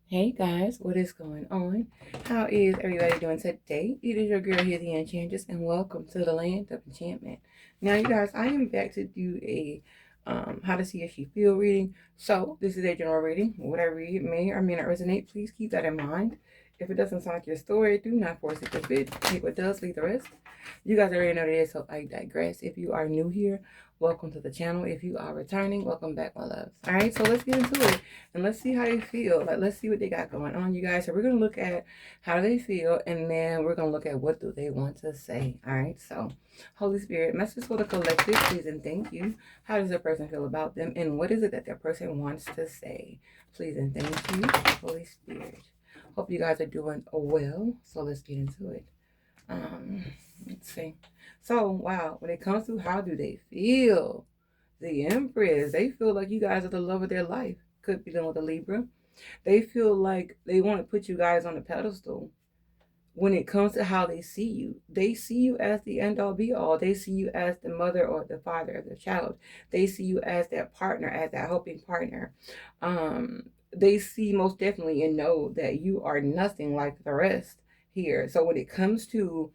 Hey guys, what is going on? How is everybody doing today? It is your girl here, the Enchantress, and welcome to the land of enchantment. Now, you guys, I am back to do a how to see if you feel reading. So, this is a general reading. What I read may or may not resonate. Please keep that in mind. If it doesn't sound like your story, do not force it to fit. Take what does, leave the rest. You guys already know this, so I digress. If you are new here, welcome to the channel. If you are returning, welcome back, my loves. All right, so let's get into it and let's see how they feel. Like, let's see what they got going on, you guys. So we're gonna look at how they feel, and then we're gonna look at what do they want to say. All right. So, Holy Spirit, message for the collective, please and thank you. How does a person feel about them, and what is it that that person wants to say? Please and thank you, Holy Spirit. Hope you guys are doing well. So let's get into it. Um, let's see. So wow, when it comes to how do they feel, the Empress, they feel like you guys are the love of their life. Could be dealing with a Libra. They feel like they want to put you guys on a pedestal. When it comes to how they see you as the end all be all. They see you as the mother or the father of the child. They see you as that partner, as that helping partner. They see most definitely and know that you are nothing like the rest here. So when it comes to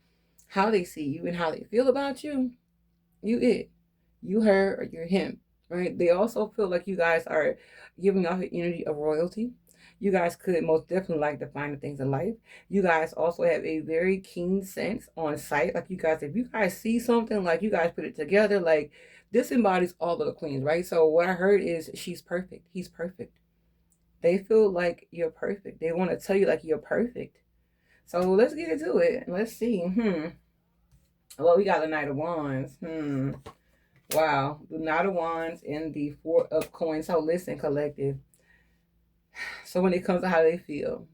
how they see you and how they feel about you, you it, you her, or you're him, right? They also feel like you guys are giving off the energy of royalty. You guys could most definitely like the finer things in life. You guys also have a very keen sense on sight. Like you guys, if you guys see something, like you guys put it together, like this embodies all of the queens, right? So what I heard is she's perfect. He's perfect. They feel like you're perfect. They want to tell you like you're perfect. So let's get into it. Let's see. Well, we got the Knight of Wands. Wow, the Knight of Wands and the Four of Coins. So listen, collective. So when it comes to how they feel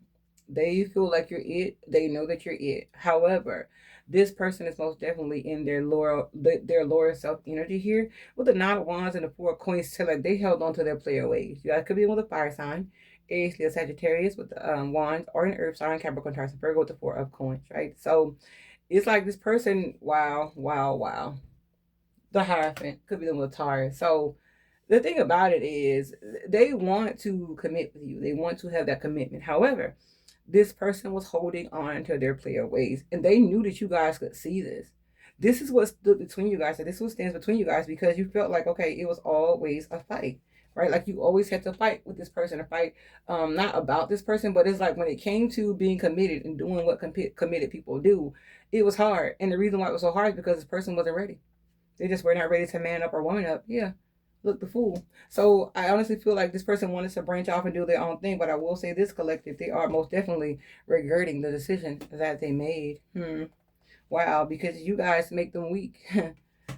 like you're it. They know that you're it. However, this person is most definitely in their lower self energy here. With the Nine of Wands and the Four of Coins, tell like they held on to their player ways. You guys could be with a fire sign, Aries, Leo, Sagittarius with the Wands, or an Earth sign, Capricorn, Taurus, and Virgo with the Four of Coins. Right. So it's like this person. Wow, wow, wow. The Hierophant could be the with Taurus. So the thing about it is they want to commit with you. They want to have that commitment. However, this person was holding on to their player ways, and they knew that you guys could see this. This is what stood between you guys. So this is what stands between you guys because you felt like, okay, it was always a fight, right? Like you always had to fight with this person, a fight, not about this person, but it's like when it came to being committed and doing what committed people do, it was hard. And the reason why it was so hard is because this person wasn't ready. They just were not ready to man up or woman up. Yeah, look the fool. So I honestly feel like this person wanted to branch off and do their own thing, but I will say this collective, they are most definitely regretting the decision that they made. Wow, because you guys make them weak.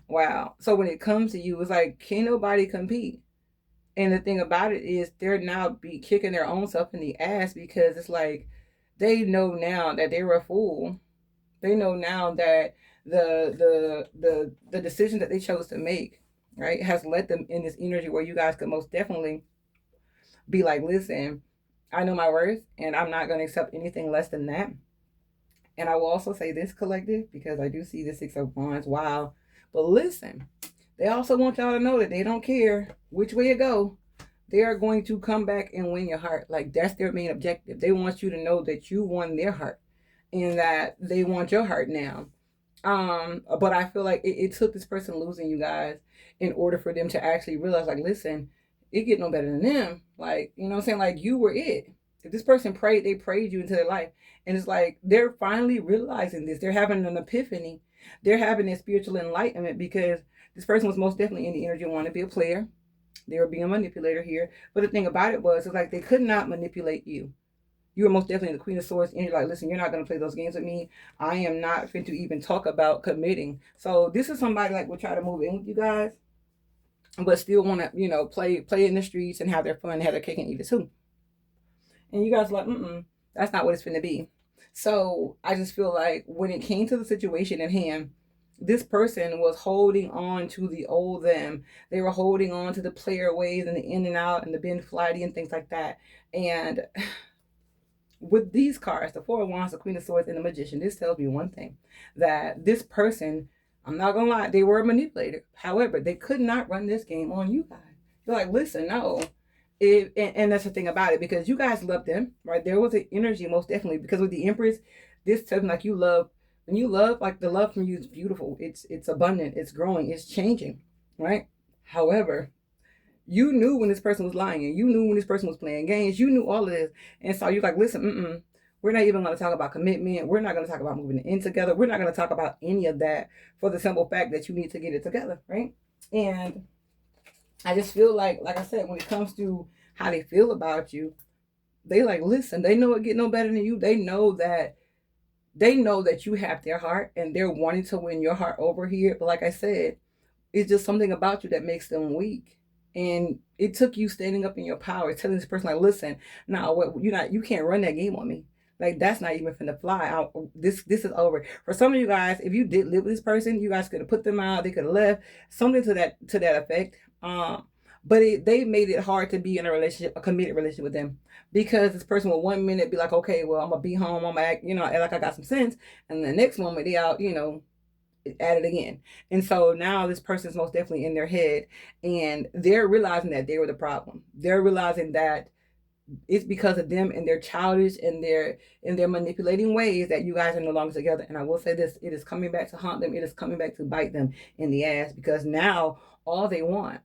Wow. So when it comes to you, it's like can nobody compete. And the thing about it is they're now be kicking their own self in the ass because it's like they know now that they were a fool. They know now that the decision that they chose to make, right, has led them in this energy where you guys could most definitely be like, listen, I know my worth and I'm not going to accept anything less than that. And I will also say this collective because I do see the Six of Wands. Wow. But listen, they also want y'all to know that they don't care which way it go. They are going to come back and win your heart. Like that's their main objective. They want you to know that you won their heart and that they want your heart now. But I feel like it took this person losing you guys in order for them to actually realize, like, listen, it get no better than them. Like, you know what I'm saying? Like, you were it. If this person prayed, they prayed you into their life. And it's like they're finally realizing this. They're having an epiphany. They're having a spiritual enlightenment because this person was most definitely in the energy of wanting to be a player. They were being a manipulator here. But the thing about it was, it's like they could not manipulate you. You were most definitely the Queen of Swords, and you're like, listen, you're not going to play those games with me. I am not fit to even talk about committing. So this is somebody like will try to move in with you guys, but still want to, play in the streets and have their fun, have their cake and eat it too. And you guys are like, that's not what it's going to be. So I just feel like when it came to the situation at hand, this person was holding on to the old them. They were holding on to the player ways and the in and out and the Ben flighty and things like that. And with these cards, the Four of Wands, the Queen of Swords, and the Magician, this tells me one thing: that this person, I'm not gonna lie, they were a manipulator. However, they could not run this game on you guys. You're like, listen, no. And that's the thing about it, because you guys love them, right? There was an energy, most definitely, because with the Empress, this tells me like you love, when you love, like the love from you is beautiful. It's abundant, it's growing, it's changing, right? However, you knew when this person was lying, and you knew when this person was playing games. You knew all of this, and so you're like, listen, we're not even going to talk about commitment. We're not going to talk about moving in together. We're not going to talk about any of that, for the simple fact that you need to get it together, right? And I just feel like I said, when it comes to how they feel about you, they like, listen, they know it get no better than you. They know that you have their heart, and they're wanting to win your heart over here. But like I said, it's just something about you that makes them weak. And it took you standing up in your power, telling this person like, listen, now what, you can't run that game on me. Like, that's not even finna fly out. This is over. For some of you guys, if you did live with this person, you guys could have put them out, they could have left, something to that effect. But they made it hard to be in a relationship, a committed relationship with them, because this person will 1 minute be like, okay, well, I'm gonna be home, I'm gonna act, act like I got some sense, and the next moment they out, at it again. And so now this person's most definitely in their head, and they're realizing that they were the problem. They're realizing that it's because of them and their childish and their manipulating ways that you guys are no longer together. And I will say this, it is coming back to haunt them. It is coming back to bite them in the ass, because now all they want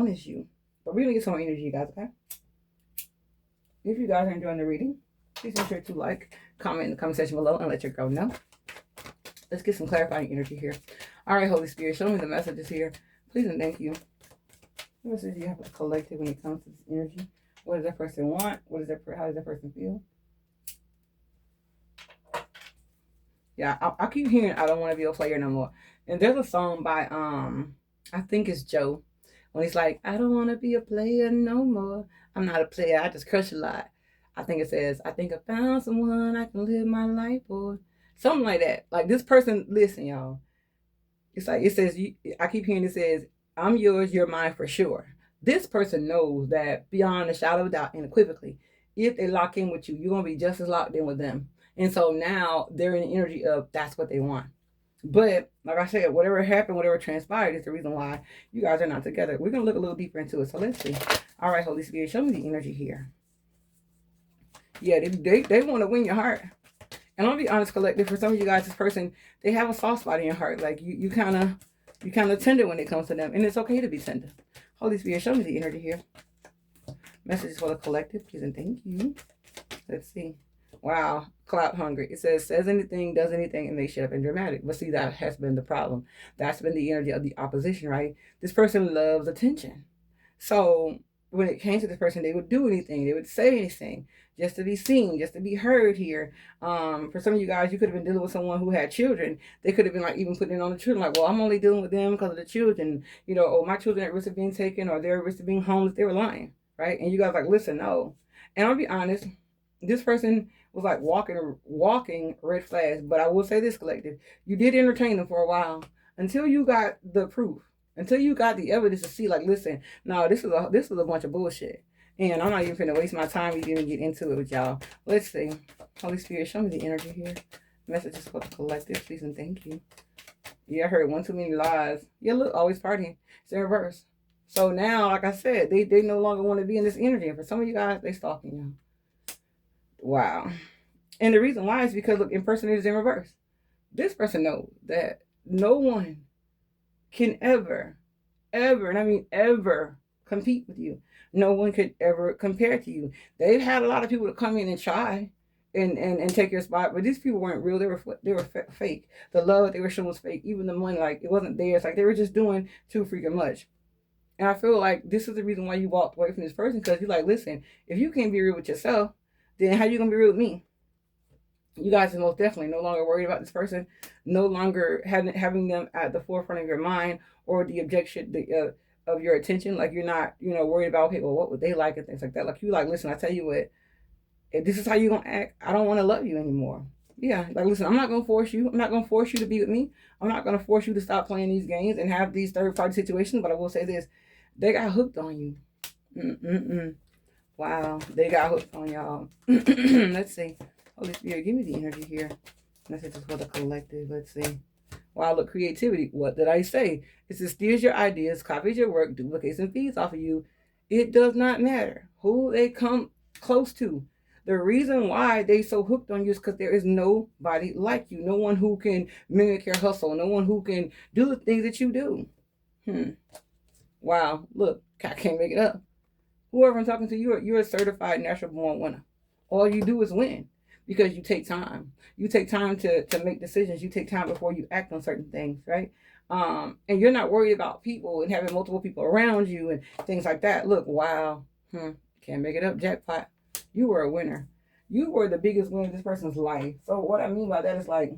is you. But we're gonna get some more energy, you guys, okay? If you guys are enjoying the reading, please make sure to like, comment in the comment section below, and let your girl know. Let's get some clarifying energy here. All right, Holy Spirit, show me the messages here. Please and thank you. What message do you have for the collective when it comes to this energy? What does that person want? How does that person feel? Yeah, I keep hearing I don't want to be a player no more. And there's a song by I think it's Joe, when he's like, I don't want to be a player no more. I'm not a player, I just crush a lot. I think it says, I think I found someone I can live my life for. Something like that. Like, this person, listen, y'all. It's like, it says, I keep hearing it says, I'm yours, you're mine for sure. This person knows that beyond a shadow of a doubt, and unequivocally, if they lock in with you, you're going to be just as locked in with them. And so now they're in the energy of that's what they want. But like I said, whatever happened, whatever transpired is the reason why you guys are not together. We're going to look a little deeper into it. So let's see. All right, Holy Spirit, show me the energy here. Yeah, they want to win your heart. And I'll be honest, collective, for some of you guys, this person, they have a soft spot in your heart. Like, you kind of tender when it comes to them. And it's okay to be tender. Holy Spirit, show me the energy here. Messages for the collective, please and thank you. Let's see. Wow, clout hungry. It says anything, does anything, and they shut up and dramatic. But see, that has been the problem. That's been the energy of the opposition, right? This person loves attention. So when it came to this person, they would do anything, they would say anything, just to be seen, just to be heard here. For some of you guys, you could have been dealing with someone who had children. They could have been like even putting it on the children, like, well, I'm only dealing with them because of the children, or my children at risk of being taken, or they're at risk of being homeless. They were lying, right? And you guys like, listen, no. And I'll be honest, this person was like walking red flags. But I will say this, collective, you did entertain them for a while until you got the proof. Until you got the evidence to see, like, listen, no, this is a bunch of bullshit. And I'm not even finna waste my time even get into it with y'all. Let's see. Holy Spirit, show me the energy here. Messages for the collective, please and thank you. Yeah, I heard one too many lies. Yeah, look, always partying. It's in reverse. So now, like I said, they no longer want to be in this energy. And for some of you guys, they stalking you. Wow. And the reason why is because, look, impersonators in reverse. This person knows that no one can ever, and I mean ever, compete with you. No one could ever compare to you. They've had a lot of people to come in and try and take your spot, but these people weren't real. They were fake. The love they were showing was fake. Even the money, like, it wasn't theirs. Like, they were just doing too freaking much. And I feel like this is the reason why you walked away from this person, because you're like, listen, if you can't be real with yourself, then how you gonna be real with me? You guys are most definitely no longer worried about this person, no longer having them at the forefront of your mind, or the objection of your attention. Like, you're not, worried about, okay, well, what would they like and things like that. Like, you like, listen, I tell you what, if this is how you're going to act, I don't want to love you anymore. Yeah, like, listen, I'm not going to force you. I'm not going to force you to be with me. I'm not going to force you to stop playing these games and have these third-party situations. But I will say this, they got hooked on you. Wow, they got hooked on y'all. Let's see. Holy Spirit, give me the energy here. Messages for the collective. Let's see. Wow, look, creativity. What did I say? It says steals your ideas, copies your work, duplicates and feeds off of you. It does not matter who they come close to. The reason why they so hooked on you is because there is nobody like you. No one who can mimic your hustle. No one who can do the things that you do. Wow. Look, I can't make it up. Whoever I'm talking to, you're a certified natural born winner. All you do is win because you take time. You take time to make decisions. You take time before you act on certain things, right? And you're not worried about people and having multiple people around you and things like that. Look, wow. Can't make it up, jackpot. You were a winner. You were the biggest winner of this person's life. So what I mean by that is like,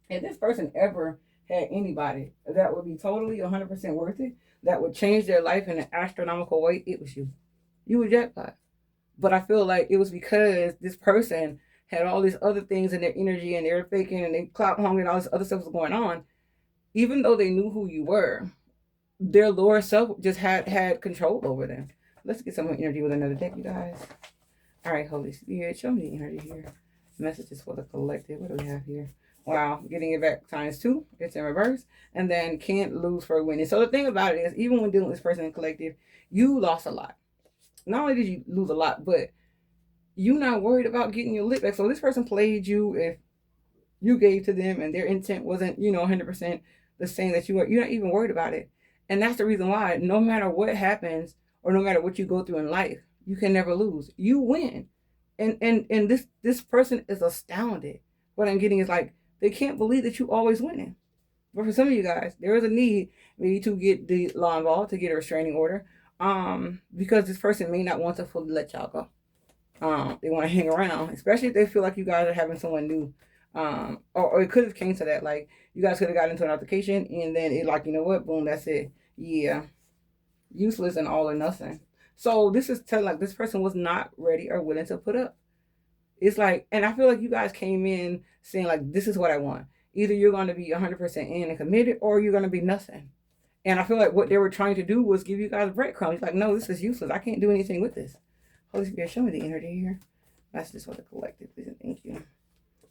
if this person ever had anybody that would be totally 100% worth it, that would change their life in an astronomical way, it was you. You were jackpot. But I feel like it was because this person had all these other things in their energy and they were faking and they clout hungry and all this other stuff was going on. Even though they knew who you were, their lower self just had control over them. Let's get some more energy with another deck, you guys. All right, Holy Spirit, show me the energy here. Messages for the collective. What do we have here? Wow, getting it back ×2. It's in reverse. And then can't lose for winning. So the thing about it is, even when dealing with this person in collective, you lost a lot. Not only did you lose a lot, but you're not worried about getting your lip back. So this person played you if you gave to them and their intent wasn't, 100% the same that you were. You're not even worried about it. And that's the reason why no matter what happens or no matter what you go through in life, you can never lose. You win. And this person is astounded. What I'm getting is like, they can't believe that you always winning. But for some of you guys, there is a need maybe to get the law involved, to get a restraining order, because this person may not want to fully let y'all go. They want to hang around, especially if they feel like you guys are having someone new. Or it could have came to that, like you guys could have gotten into an altercation and then it like, you know what, boom, that's it. Yeah, useless and all or nothing. So this is telling like this person was not ready or willing to put up. It's like, and I feel like you guys came in saying like, this is what I want. Either you're going to be 100% in and committed, or you're going to be nothing. And I feel like what they were trying to do was give you guys breadcrumbs. Like, no, this is useless. I can't do anything with this. Holy Spirit, show me the energy here. That's just what the collective, please and thank you.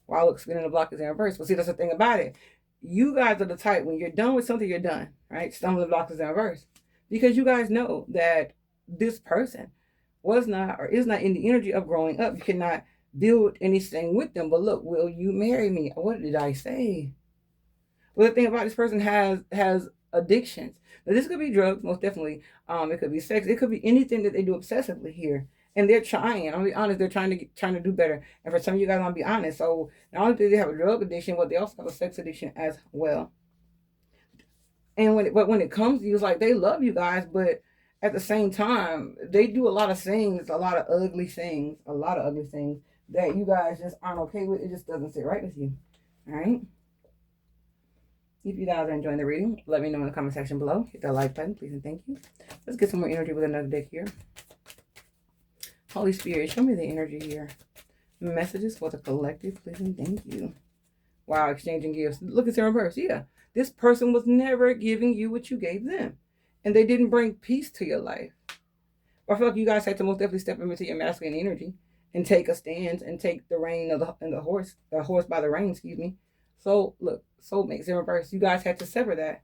Wow, look, spinning the block is in reverse. But see, that's the thing about it. You guys are the type, when you're done with something, you're done, right? Stumbling block is in reverse. Because you guys know that this person was not or is not in the energy of growing up. You cannot build anything with them. But look, will you marry me? What did I say? Well, the thing about this person has addictions. Now, this could be drugs, most definitely. It could be sex. It could be anything that they do obsessively here. And they're trying. I'll be honest. They're trying to do better. And for some of you guys, I'll be honest. So not only do they have a drug addiction, but they also have a sex addiction as well. And when it comes to you, it's like they love you guys, but at the same time, they do a lot of things, a lot of ugly things that you guys just aren't okay with. It just doesn't sit right with you. All right. If you guys are enjoying the reading, let me know in the comment section below. Hit that like button, please and thank you. Let's get some more energy with another deck here. Holy Spirit, show me the energy here. Messages for the collective, please and thank you. Wow, exchanging gifts. Look, it's in reverse. Yeah, this person was never giving you what you gave them. And they didn't bring peace to your life. I feel like you guys had to most definitely step into your masculine energy and take a stand and take the rein of the horse by the rein, excuse me. So look, soulmates in reverse. You guys had to sever that.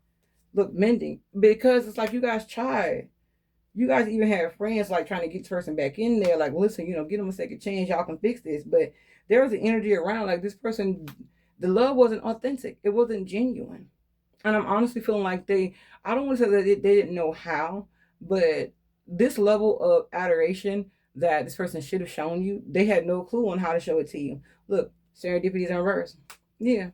Look, mending. Because it's like you guys tried. You guys even had friends like trying to get this person back in there. Like, listen, get them a second chance. Y'all can fix this. But there was an energy around like this person, the love wasn't authentic. It wasn't genuine. And I'm honestly feeling like I don't want to say that they didn't know how, but this level of adoration that this person should have shown you, they had no clue on how to show it to you. Look, serendipity is in reverse. Yeah.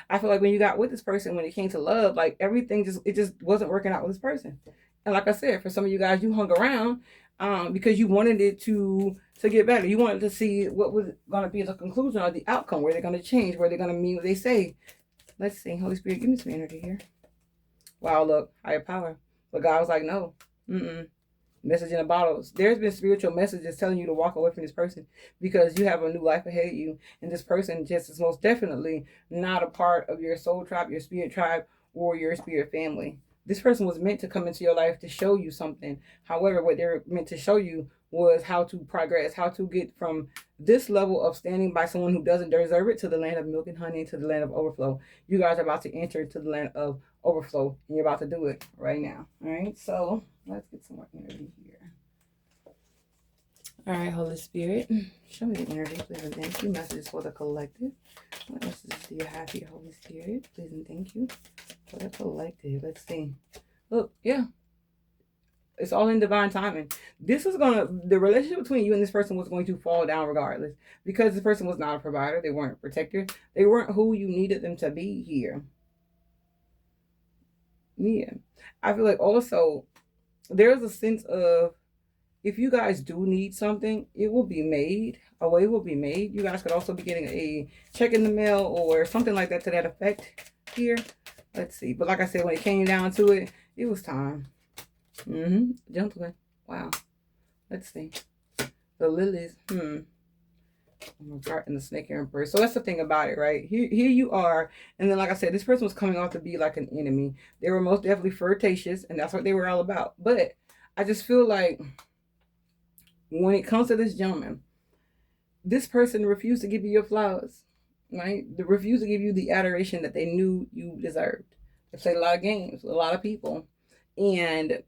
I feel like when you got with this person, when it came to love, like everything just wasn't working out with this person. And like I said, for some of you guys, you hung around because you wanted it to get better. You wanted to see what was going to be the conclusion or the outcome, where they're going to change, where they're going to mean what they say. Let's see. Holy Spirit, give me some energy here. Wow, look, higher power. But God was like, no. Message in a bottle. There's been spiritual messages telling you to walk away from this person because you have a new life ahead of you. And this person just is most definitely not a part of your soul tribe, your spirit tribe, or your spirit family. This person was meant to come into your life to show you something. However, what they're meant to show you was how to progress, how to get from this level of standing by someone who doesn't deserve it to the land of milk and honey, to the land of overflow. You guys are about to enter to the land of overflow, and you're about to do it right now. All right, so let's get some more energy here. All right, Holy Spirit, show me the energy, please and thank you. Messages for the collective. What messages do you have here, Holy Spirit? Please and thank you for the collective. Let's see. Look, yeah. It's all in divine timing. The relationship between you and this person was going to fall down regardless, because this person was not a provider. They weren't a protector. They weren't who you needed them to be here. Yeah. I feel like also there's a sense of, if you guys do need something, it will be made. A way will be made. You guys could also be getting a check in the mail or something like that to that effect here. Let's see. But like I said, when it came down to it, it was time. Gentleman. Wow. Let's see. The lilies. I'm in the snake emperor. So that's the thing about it, right? Here you are. And then, like I said, this person was coming off to be like an enemy. They were most definitely flirtatious, and that's what they were all about. But I just feel like when it comes to this gentleman, this person refused to give you your flowers, right? They refused to give you the adoration that they knew you deserved. They played a lot of games with a lot of people. And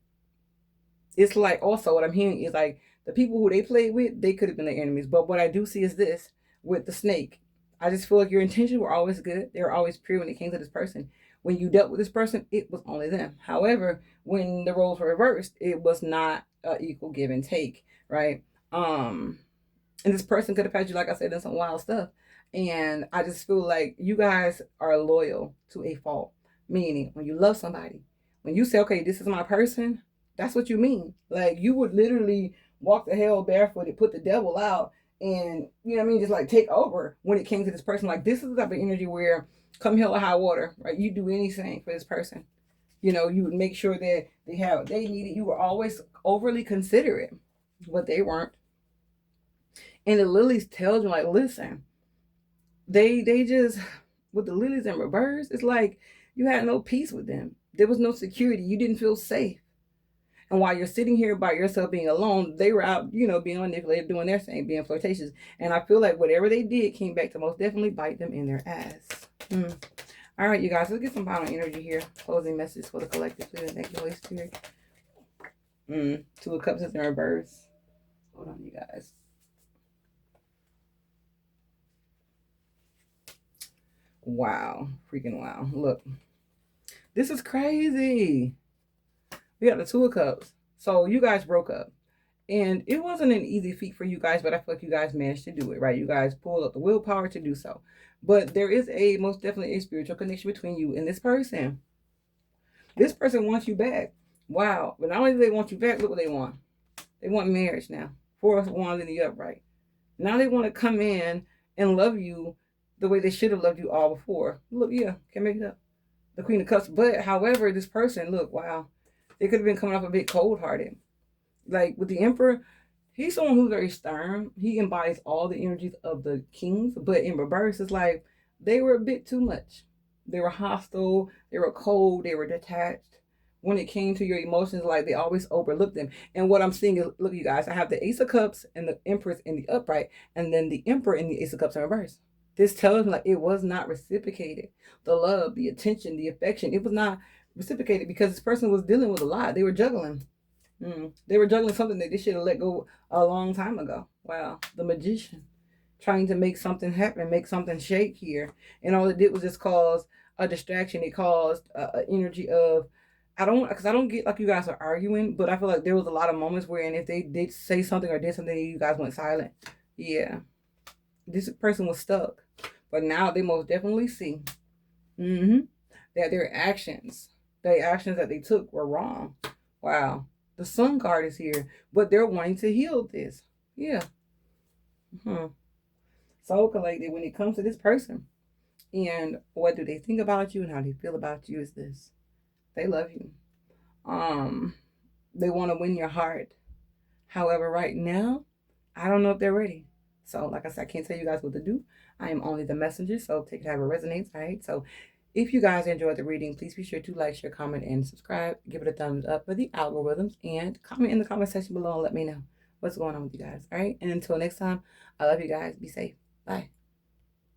it's like, also what I'm hearing is like, the people who they played with, they could have been their enemies. But what I do see is this with the snake. I just feel like your intentions were always good. They were always pure when it came to this person. When you dealt with this person, it was only them. However, when the roles were reversed, it was not an equal give and take, right? And this person could have had you, like I said, in some wild stuff. And I just feel like you guys are loyal to a fault. Meaning, when you love somebody, when you say, okay, this is my person, that's what you mean. Like, you would literally walk the hell barefooted, put the devil out, and, you know what I mean, just like take over when it came to this person. Like, this is the type of energy where, come hell or high water, right? You do anything for this person. You know, you would make sure that they have what they needed. You were always overly considerate, but they weren't. And the lilies tells you, like, listen, they just, with the lilies in reverse, it's like you had no peace with them. There was no security. You didn't feel safe. And while you're sitting here by yourself being alone, they were out, you know, being manipulative, doing their thing, being flirtatious. And I feel like whatever they did came back to most definitely bite them in their ass. All right, you guys, let's get some final energy here. Closing message for the collective. Please, thank you, Holy Spirit. Two of Cups is in reverse. Hold on, you guys. Wow. Freaking wow. Look. This is crazy. We got the Two of Cups. So you guys broke up. And it wasn't an easy feat for you guys, but I feel like you guys managed to do it, right? You guys pulled up the willpower to do so. But there is most definitely a spiritual connection between you and this person. This person wants you back. Wow. But not only do they want you back, look what they want. They want marriage now. Four of Wands in the upright. Now they want to come in and love you the way they should have loved you all before. Look, yeah, can't make it up. The Queen of Cups. But however, this person, look, wow. They could have been coming off a bit cold-hearted. Like with the Emperor, he's someone who's very stern. He embodies all the energies of the kings. But in reverse, it's like they were a bit too much. They were hostile. They were cold. They were detached. When it came to your emotions, like they always overlooked them. And what I'm seeing is, look, you guys, I have the Ace of Cups and the Empress in the upright, and then the Emperor in the Ace of Cups in reverse. This tells me like it was not reciprocated. The love, the attention, the affection, it was not reciprocated because this person was dealing with a lot. They were juggling. They were juggling something that they should have let go a long time ago. Wow. The Magician. Trying to make something happen, make something shake here. And all it did was just cause a distraction. It caused an energy of, I don't get like you guys are arguing, but I feel like there was a lot of moments where, and if they did say something or did something, you guys went silent. Yeah. This person was stuck. But now they most definitely see that their actions, the actions that they took were wrong. Wow. The Sun card is here, but they're wanting to heal this. Yeah. So collected when it comes to this person. And what do they think about you and how they feel about you is this. They love you. They want to win your heart. However, right now, I don't know if they're ready. So, like I said, I can't tell you guys what to do. I am only the messenger, so take it however it resonates, all right? So, if you guys enjoyed the reading, please be sure to like, share, comment, and subscribe. Give it a thumbs up for the algorithms, and comment in the comment section below and let me know what's going on with you guys, all right? And until next time, I love you guys. Be safe. Bye.